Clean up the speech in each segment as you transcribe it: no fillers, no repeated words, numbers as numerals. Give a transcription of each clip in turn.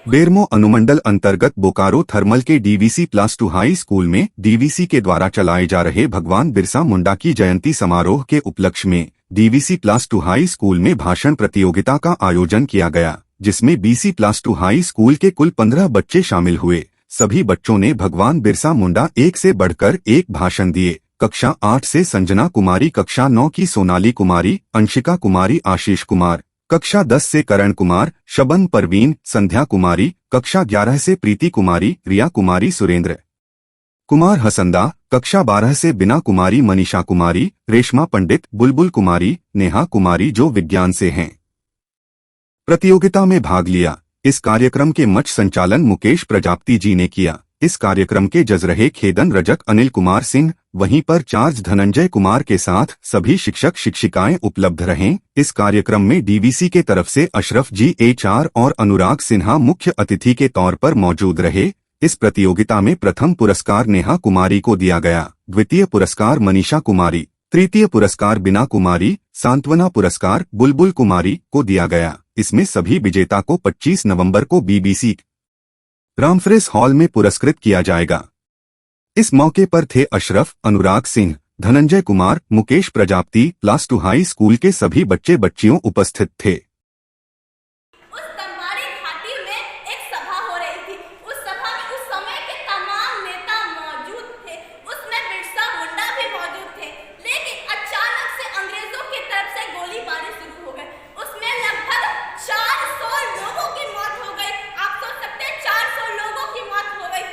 बेरमो अनुमंडल अंतर्गत बोकारो थर्मल के डीवीसी +2 हाई स्कूल में डीवीसी के द्वारा चलाए जा रहे भगवान बिरसा मुंडा की जयंती समारोह के उपलक्ष्य में डीवीसी +2 हाई स्कूल में भाषण प्रतियोगिता का आयोजन किया गया, जिसमें बीसी +2 हाई स्कूल के कुल 15 बच्चे शामिल हुए। सभी बच्चों ने भगवान बिरसा मुंडा एक से बढ़कर एक भाषण दिए। कक्षा 8 से संजना कुमारी, कक्षा 9 की सोनाली कुमारी, अंशिका कुमारी, आशीष कुमार, कक्षा 10 से करण कुमार, शबन परवीन, संध्या कुमारी, कक्षा 11 से प्रीति कुमारी, रिया कुमारी, सुरेंद्र कुमार हसंदा, कक्षा 12 से बिना कुमारी, मनीषा कुमारी, रेशमा पंडित, बुलबुल कुमारी, नेहा कुमारी जो विज्ञान से हैं, प्रतियोगिता में भाग लिया। इस कार्यक्रम के मंच संचालन मुकेश प्रजापति जी ने किया। इस कार्यक्रम के जज रहे खेदन रजक अनिल कुमार सिंह, वहीं पर चार्ज धनंजय कुमार के साथ सभी शिक्षक शिक्षिकाएं उपलब्ध रहें। इस कार्यक्रम में डीवीसी के तरफ से अशरफ जी HR और अनुराग सिन्हा मुख्य अतिथि के तौर पर मौजूद रहे। इस प्रतियोगिता में प्रथम पुरस्कार नेहा कुमारी को दिया गया, द्वितीय पुरस्कार मनीषा कुमारी, तृतीय पुरस्कार बिना कुमारी, सांत्वना पुरस्कार बुलबुल कुमारी को दिया गया। इसमें सभी विजेता को 25 नवंबर को BBC रामफ्रेस हॉल में पुरस्कृत किया जाएगा। इस मौके पर थे अशरफ, अनुराग सिंह, धनंजय कुमार, मुकेश प्रजापति, +2 हाई स्कूल के सभी बच्चे बच्चियों उपस्थित थे। उस दरबारी घाटी में एक सभा हो रही थी। उस सभा में उस समय के तमाम नेता मौजूद थे, उसमें बिरसा मुंडा भी मौजूद थे। लेकिन अचानक से अंग्रेजों की तरफ से गोलीबारी शुरू हो गई। उसमें लगभग 400 लोगों की मौत हो गई। आप सोच सकते हैं 400 लोगों की मौत हो गई।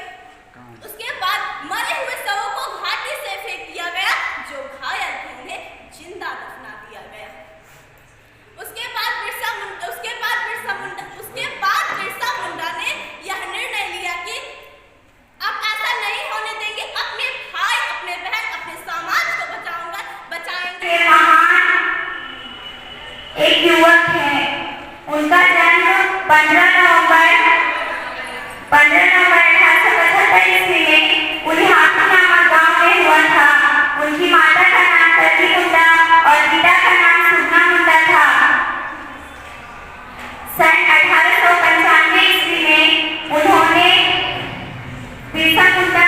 उसके बाद मरे हुए शवों को घाटी से फेंक दिया गया, जो घायल थे उन्हें जिंदा दफना दिया गया। उसके बाद बिरसा मुंडा ने यह निर्णय लिया कि अब ऐसा नहीं होने देंगे, अपने भाई, अपने बहन, अपने समाज को बचाएंगे। एक युवक है, उनका जन्म 15 नवंबर 1875 ईस्वी में उलिहाटी नामक गांव में हुआ था। उनकी माता का नाम कल्की मुंडा और पिता का नाम सुगना मुंडा था। सन 1895 ईस्वी में उन्होंने बिरसा मुंडा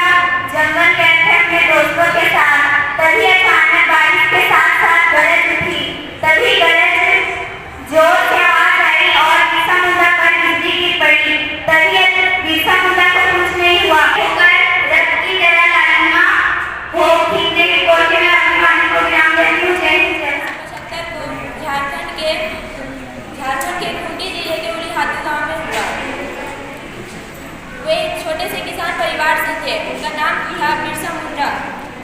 जंगल गए थे अपने दोस्तों के साथ। तभी अचानक बारिश के साथ साथ गरज उठी। तभी गरज जोर से आवाज आई और बिरसा मुंडा पर बिजली गिर पड़ी। तभी बिरसा मुंडा को कुछ नहीं हुआ। रक्त की तरह लालिमा हो खींचने की कोशिश में अपनी वाणी को विराम देती हूँ। जय हिंद, जय भारत। झारखंड के खूंटी जिले के उलिहाटी गांव में हुआ। वे एक छोटे से किसान परिवार से थे। उनका नाम था बिरसा मुंडा।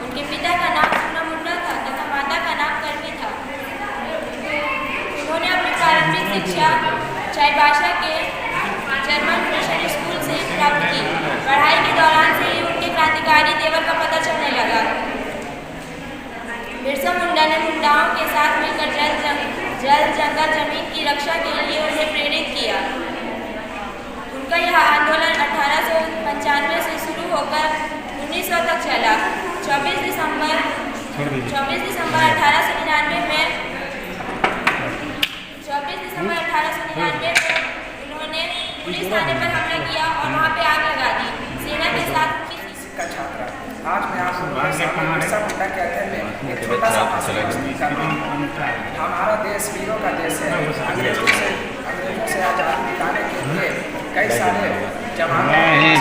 उनके पिता का नाम सुगना मुंडा था तथा माता का नाम कल्की था। उन्होंने अपनी प्रारंभिक शिक्षा चाईबासा के जर्मन मिशनरी स्कूल से प्राप्त की। पढ़ाई के दौरान से ही उनके क्रांतिकारी तेवर का पता चलने लगा। बिरसा मुंडा ने मुंडाओं के साथ मिलकर जल जंगल जमीन की रक्षा के लिए उन्हें प्रेरित किया। उनका यह आंदोलन 1895 से शुरू होकर 1900 तक चला। 24 दिसंबर 1899 में उन्होंने पुलिस थाने पर हमला किया और वहां पे आग लगा दी। सेना के साथ का छात्रा। आज मैं आप लोगों के सामने बिरसा मुंडा के अध्ययन में एक छोटा सा भाषण कर रहा हूँ। हमारा देश वीरों का देश है। अंग्रेजों से आजादी दिलाने के लिए कई सारे जवानों उनमें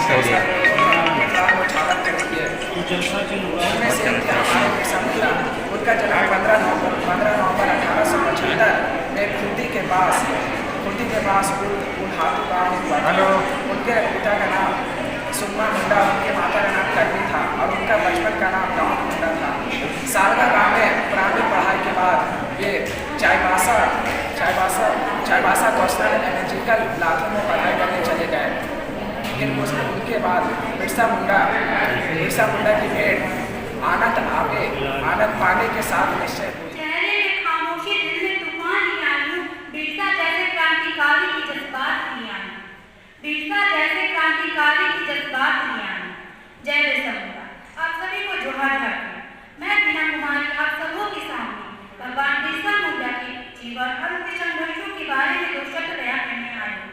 से हमारे बिरसा मुंडा, उनका जन्म 15 नवंबर 1875 में खूंटी के पास उलिहाटी गाँव में हुआ था। उनके पिता का नाम सुगना मुंडा, उनके माता का नाम कल्की था और उनका बचपन का नाम गाँव मुंडा था। सारगा गाँव में प्रारंभिक पढ़ाई के बाद वे चाईबासा कोस्टल एनर्जिकल लाखों में पढ़ाई करने चले गए। फिर उनके बाद बिरसा मुंडा की भेंट आनंद पाने के साथ निश्चय हुई। चेहरे में खामोशी, दिल में तूफान नहीं आई। बिरसा जैसे क्रांतिकारी की जज्बात नहीं आई। बिरसा जैसे क्रांतिकारी की जज्बात नहीं आई। जय बिरसा मुंडा। आप सभी को जोहार करती हूँ। मैं बिना कुमारी आप सबों के सामने भगवान बिरसा मुंडा के जीवन और उनके संघर्षों के बारे में 2 शब्द बयां करने आई हूँ।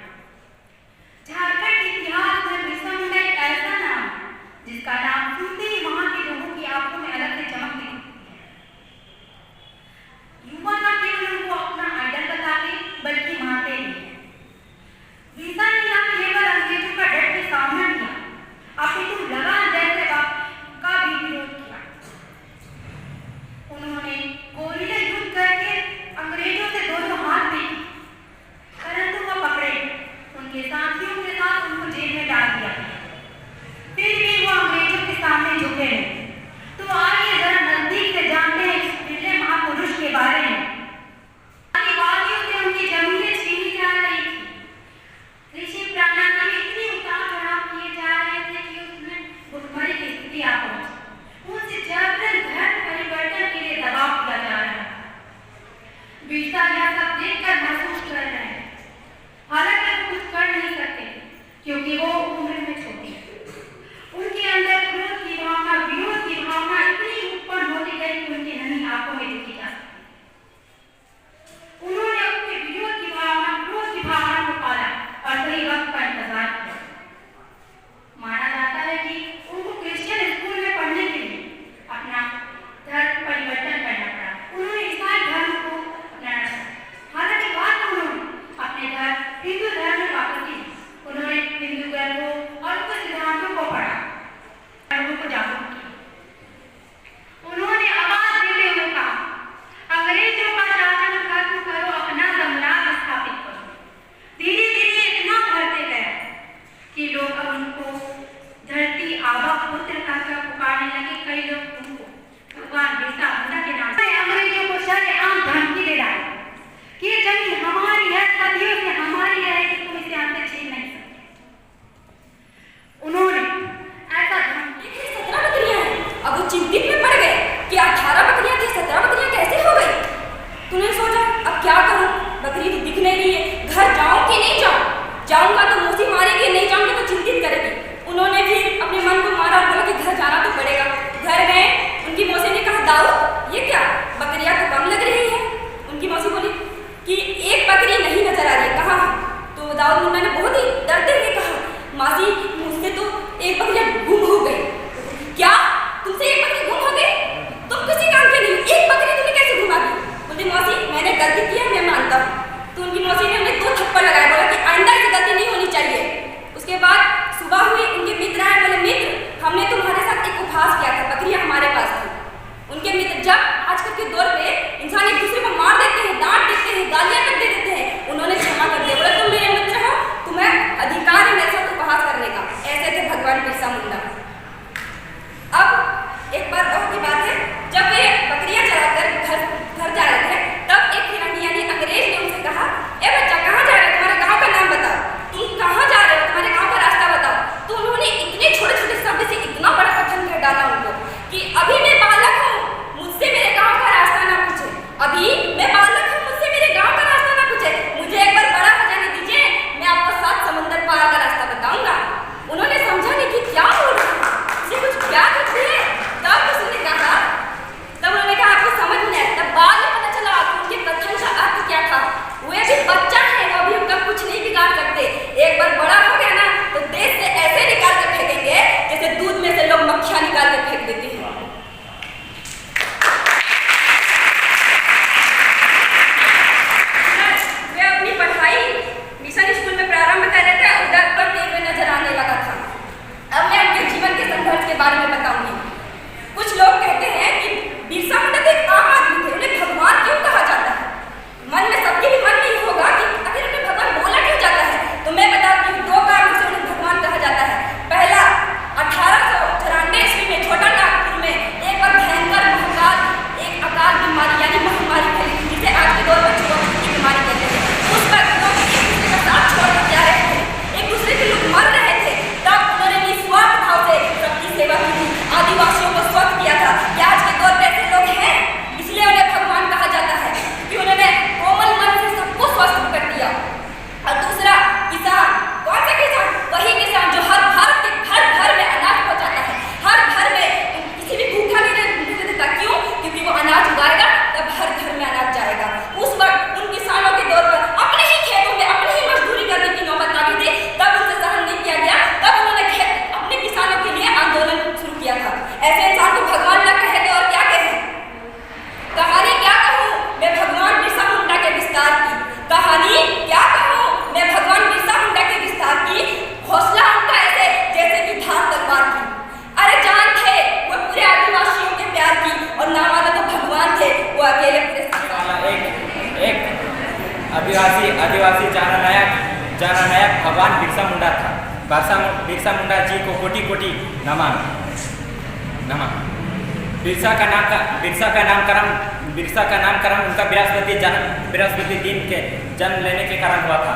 दाऊद, ये क्या बकरियां तो कम लग रही हैं। उनकी मौसी बोली कि एक बकरी नहीं नजर आ रही, कहाँ है? तो दाऊद मुन्ना ने बहुत ही डरते हुए कहा, मासी मुझसे तो एक बकरियां गुम हो गई। क्या तुमसे एक बकरी गुम हो गई? तुम किसी काम के नहीं, एक बकरी तुम्हें कैसे घुमा दी? बोलती मौसी मैंने गलती की है, मैं मानता हूँ। तो उनकी मौसी ने उन्हें 2 थप्पड़ लगाए, बोला कि आइंदा ऐसी गलती नहीं होनी चाहिए। उसके बाद सुबह हुई, उनके मित्र आए, बोले मित्र हमने तुम्हारे साथ एक उपहास किया था, बकरियां हमारे पास थी। उनके मित्र, जब आजकल के दौर पे इंसान एक दूसरे को मार देते हैं, डांट देते हैं, गालियां तक दे देते हैं, उन्होंने क्षमा कर दिया, बोला तुम मेरे मित्र हो, तुम्हें अधिकार है मेरे साथ उपहास करने का। ऐसे थे भगवान बिरसा मुंडा। अब एक बार और की बात है, जब वे बकरियां चराकर घर जा रहे थे, तब एक फिरंगी यानी अंग्रेज ने उनसे कहा, ए बच्चा कहाँ जा रहे हो, तुम्हारे गाँव का नाम बताओ, तुम कहाँ जा रहे हो, तुम्हारे गाँव का रास्ता बताओ। तो उन्होंने इतने छोटे छोटे शब्द से इतना बड़ा कथन कर डाला उनको कि अभी मैं बालक हूँ, मुझसे मेरे गाँव का रास्ता ना पूछे, अभी मैं बालक हूँ, मुझसे मेरे गाँव का रास्ता ना पूछे, मुझे एक बार बड़ा हो जाने दीजिए, मैं आपको 7 समुंदर पार का रास्ता बताऊंगा। उन्होंने समझा नहीं कि क्या बोल रहा है, इसे कुछ क्या कहते हैं। तब उसने कहा, तब उन्होंने कहा आपको समझ नहीं आया। तब बाद में पता चला कि उनके कथन का अर्थ क्या था। वो अभी बच्चा है, वो अभी उनका कुछ नहीं बिगाड़ सकते। एक बार बड़ा हो गया ना तो देश से ऐसे निकाल कर फेंकेंगे जैसे दूध में से लोग मक्खियां निकाल कर फेंक देते हैं। वे अपनी पढ़ाई मिशन स्कूल में प्रारंभ कर रहे थे, उधर पर टीवी में नजर आने लगा था। अब मैं उनके जीवन के संघर्ष के बारे में बताऊंगी। कुछ लोग कहते हैं कि बिरसा मुंडा तो एक आम आदमी थे, उन्हें भगवान क्यों कहा जाता है? मन में सबके भी मन में ये होगा कि आखिर उन्हें भगवान बोला क्यों जाता है? तो मैं बताती हूँ 2 कारणों से उन्हें भगवान कहा जाता है। पहला, 1894 ईस्वी में छोटा नागपुर में एक बार भयंकर एक अकाल बीमारी यानी महामारी फैली थी, जिसे आज के दौर में चुनौती की बीमारी कहते हैं। उस वक्त लोग एक दूसरे का साथ छोड़कर जा रहे थे, एक दूसरे के लोग मर रहे थे, तब उन्होंने निस्वार्थ भाव से सबकी सेवा की थी, आदिवासियों को स्वस्थ किया था। क्या आज के दौर पे ऐसे लोग हैं? इसलिए उन्हें भगवान कहा जाता है कि उन्होंने कोमल मन से सबको स्वस्थ कर दिया। और दूसरा, किसान। कौन सा किसान? वही किसान जो हर भारत के घर घर में अनाज पहुंचाता है, हर घर में किसी भी भूखा नहीं रहने देता। क्यों? क्योंकि वो अनाज उगाएगा तब हर घर में अनाज जाएगा। उस वक्त उन किसानों के दौर पर अपने ही खेतों में अपनी ही मजदूरी करने की नौबत आ गई थी, तब उनसे सहन नहीं किया गया, तब उन्होंने अपने किसानों के लिए आंदोलन शुरू किया था। ऐसे इंसान को भगवान न कहे तो और क्या कहे? कहानी क्या कहूँ मैं भगवान बिरसा मुंडा के विस्तार की, कहानी क्या कहूँ मैं भगवान बिरसा मुंडा के विस्तार की। हौसला उनका ऐसे जैसे कि धार तलवार की। अरे जान थे वो पूरे आदिवासियों के प्यार की, और ना माना तो भगवान थे वो अकेले पूरे एक आदिवासी जननायक भगवान बिरसा मुंडा था। बिरसा मुंडा जी को कोटि कोटि नमन। बिरसा का नामकरण उनका बृहस्पति दिन के जन्म लेने के कारण हुआ था।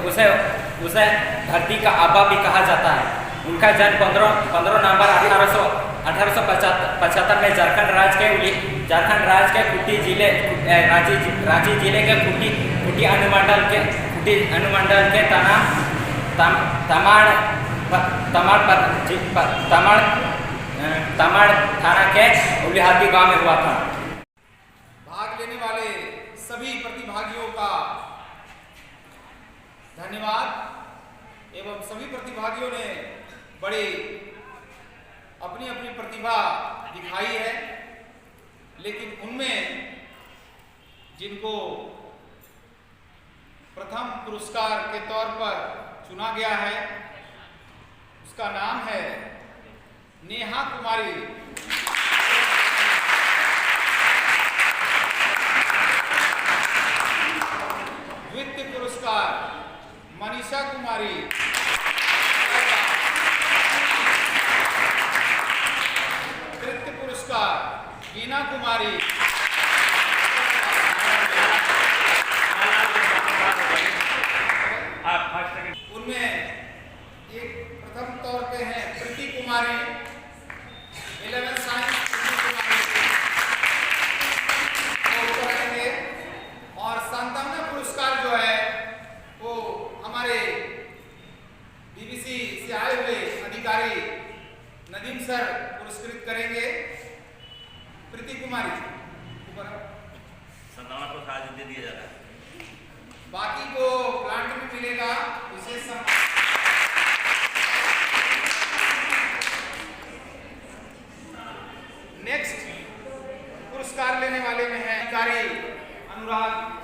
उसे धरती का आबा भी कहा जाता है। उनका जन्म 15 नवंबर 1875 में झारखंड राज्य के कुटी जिले रांची जिले के कुटी अनुमंडल के तमाड़ थाना के उलिहाती गांव में हुआ था। भाग लेने वाले सभी प्रतिभागियों का धन्यवाद एवं सभी प्रतिभागियों ने बड़ी अपनी अपनी प्रतिभा दिखाई है, लेकिन उनमें जिनको प्रथम पुरस्कार के तौर पर चुना गया है उसका नाम है नेहा कुमारी। द्वितीय पुरस्कार मनीषा कुमारी। तृतीय पुरस्कार वीना कुमारी। उनमें एक प्रथम तौर पे है प्रीति कुमारी, 11 साइंस रहेंगे, और 97 पुरस्कार जो है वो हमारे बीबीसी से आए हुए अधिकारी नदीम सर पुरस्कृत करेंगे प्रीति कुमारी ऊपर। संतावना को आज दे दिया जा रहा है। बाकी को प्लांट में मिलेगा विशेष सम्मान। नेक्स्ट पुरस्कार लेने वाले में है अधिकारी अनुराग